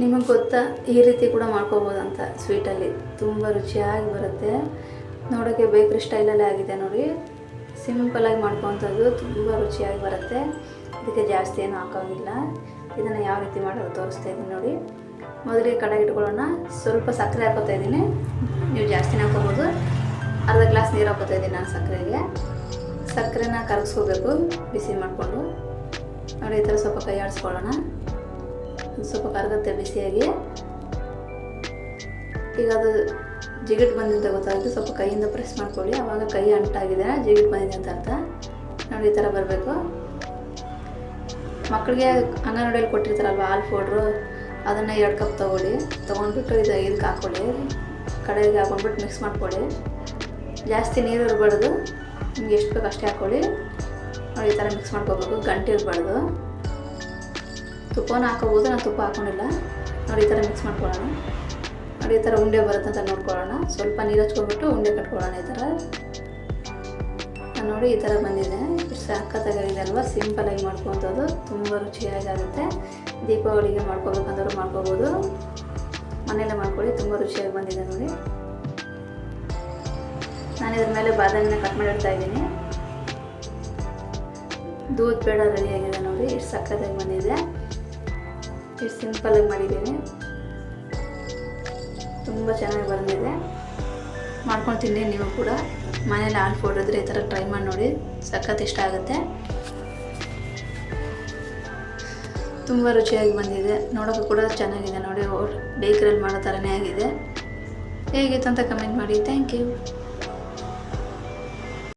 ನಿಮಗೆ ಗೊತ್ತಾ ಈ ರೀತಿ ಕೂಡ ಮಾಡ್ಕೋಬೋದಂತ. ಸ್ವೀಟಲ್ಲಿ ತುಂಬ ರುಚಿಯಾಗಿ ಬರುತ್ತೆ. ನೋಡೋಕ್ಕೆ ಬೇಕ್ರಿ ಸ್ಟೈಲಲ್ಲೇ ಆಗಿದೆ ನೋಡಿ. ಸಿಂಪಲಾಗಿ ಮಾಡ್ಕೊವಂಥದ್ದು ತುಂಬ ರುಚಿಯಾಗಿ ಬರುತ್ತೆ. ಇದಕ್ಕೆ ಜಾಸ್ತಿ ಏನು ಹಾಕೋಂಗಿಲ್ಲ. ಇದನ್ನು ಯಾವ ರೀತಿ ಮಾಡೋದು ತೋರಿಸ್ತಾ ಇದ್ದೀನಿ ನೋಡಿ. ಮೊದಲಿಗೆ ಕಡಾಯಿ ಇಟ್ಕೊಳ್ಳೋಣ. ಸ್ವಲ್ಪ ಸಕ್ಕರೆ ಹಾಕೋತಾ ಇದ್ದೀನಿ, ನೀವು ಜಾಸ್ತಿನೇ ಹಾಕೋಬೋದು. ಅರ್ಧ ಗ್ಲಾಸ್ ನೀರು ಹಾಕೋತಾ ಇದ್ದೀನಿ ನಾನು ಸಕ್ಕರೆಗೆ. ಸಕ್ಕರೆನ ಕರಗಿಸ್ಕೋಬೇಕು ಬಿಸಿ ಮಾಡಿಕೊಂಡು ನೋಡಿ. ಈ ಥರ ಸ್ವಲ್ಪ ಕೈ ಆಡಿಸ್ಕೊಳ್ಳೋಣ. ಸ್ವಲ್ಪ ಕರಗುತ್ತೆ ಬಿಸಿಯಾಗಿ. ಈಗ ಅದು ಜಿಗಿಟ್ ಬಂದಿದೆ ಅಂತ ಗೊತ್ತಾಗುತ್ತೆ. ಸ್ವಲ್ಪ ಕೈಯಿಂದ ಪ್ರೆಸ್ ಮಾಡ್ಕೊಳ್ಳಿ, ಆವಾಗ ಕೈ ಅಂಟಾಗಿದೆ, ಜಿಗಿಟ್ ಬಂದಿದೆ ಅಂತ ಅರ್ಥ ನೋಡಿ. ಈ ಥರ ಬರಬೇಕು. ಮಕ್ಕಳಿಗೆ ಅಂಗನವಾಡಿಯಲ್ಲಿ ಕೊಟ್ಟಿರ್ತಾರಲ್ವ ಹಾಲು ಪೌಡ್ರು, ಅದನ್ನು 2 ಕಪ್ ತೊಗೊಂಡ್ಬಿಟ್ಟು ಇದಕ್ಕೆ ಹಾಕ್ಕೊಳ್ಳಿ. ಕಡೆಗೆ ಹಾಕೊಂಡ್ಬಿಟ್ಟು ಮಿಕ್ಸ್ ಮಾಡ್ಕೊಳ್ಳಿ. ಜಾಸ್ತಿ ನೀರು ಇರಬಾರ್ದು, ನಿಮ್ಗೆ ಎಷ್ಟು ಬೇಕು ಅಷ್ಟೇ ಹಾಕ್ಕೊಳ್ಳಿ ನೋಡಿ. ಈ ಥರ ಮಿಕ್ಸ್ ಮಾಡ್ಕೋಬೇಕು, ಗಂಟೆ ಇರಬಾರ್ದು. ತುಪ್ಪನ ಹಾಕೋಬೋದು, ನಾನು ತುಪ್ಪ ಹಾಕ್ಕೊಂಡಿಲ್ಲ ನೋಡಿ. ಈ ಥರ ಮಿಕ್ಸ್ ಮಾಡ್ಕೊಳ್ಳೋಣ ನೋಡಿ. ಈ ಥರ ಉಂಡೆ ಬರುತ್ತೆ ಅಂತ ನೋಡ್ಕೊಳ್ಳೋಣ. ಸ್ವಲ್ಪ ನೀರು ಹಚ್ಕೊಬಿಟ್ಟು ಉಂಡೆ ಕಟ್ಕೊಳ್ಳೋಣ. ಈ ಥರ ನೋಡಿ. ಈ ಥರ ಬಂದಿದೆ. ಇಷ್ಟು ಸಕ್ಕತ್ತಾಗಿದೆ ಅಲ್ವಾ? ಸಿಂಪಲಾಗಿ ಮಾಡ್ಕೊವಂಥದ್ದು, ತುಂಬ ರುಚಿಯಾಗಿ ಆಗುತ್ತೆ. ದೀಪಾವಳಿಗೆ ಮಾಡ್ಕೋಬೇಕಂದ್ರೂ ಮಾಡ್ಕೋಬೋದು, ಮನೆಯಲ್ಲೇ ಮಾಡ್ಕೊಳ್ಳಿ. ತುಂಬ ರುಚಿಯಾಗಿ ಬಂದಿದೆ ನೋಡಿ. ನಾನು ಇದ್ರ ಮೇಲೆ ಬಾದಾಮಿನ ಕಟ್ ಮಾಡಿ ಇಡ್ತಾ ಇದ್ದೀನಿ. ದೂದ್ ಪೇಡ ರೆಡಿಯಾಗಿದೆ ನೋಡಿ. ಇಷ್ಟು ಸಕ್ಕತ್ತಾಗಿ ಬಂದಿದೆ. ಇಷ್ಟು ಸಿಂಪಲಾಗಿ ಮಾಡಿದ್ದೀನಿ, ತುಂಬ ಚೆನ್ನಾಗಿ ಬಂದಿದೆ. ಮಾಡ್ಕೊಂಡು ತಿನ್ನಿ ನೀವು ಕೂಡ. ಮನೇಲಿ ಹಾಲು ಪೌಡರ್ ಇದ್ದರೆ ಈ ಥರ ಟ್ರೈ ಮಾಡಿ ನೋಡಿ, ಸಖತ್ ಇಷ್ಟ ಆಗುತ್ತೆ. ತುಂಬ ರುಚಿಯಾಗಿ ಬಂದಿದೆ. ನೋಡೋಕ್ಕೂ ಕೂಡ ಚೆನ್ನಾಗಿದೆ ನೋಡಿ. ಬೇಕರಿಯಲ್ಲಿ ಮಾಡೋ ಥರನೇ ಆಗಿದೆ. ಹೇಗಿತ್ತು ಅಂತ ಕಮೆಂಟ್ ಮಾಡಿ. Thank you.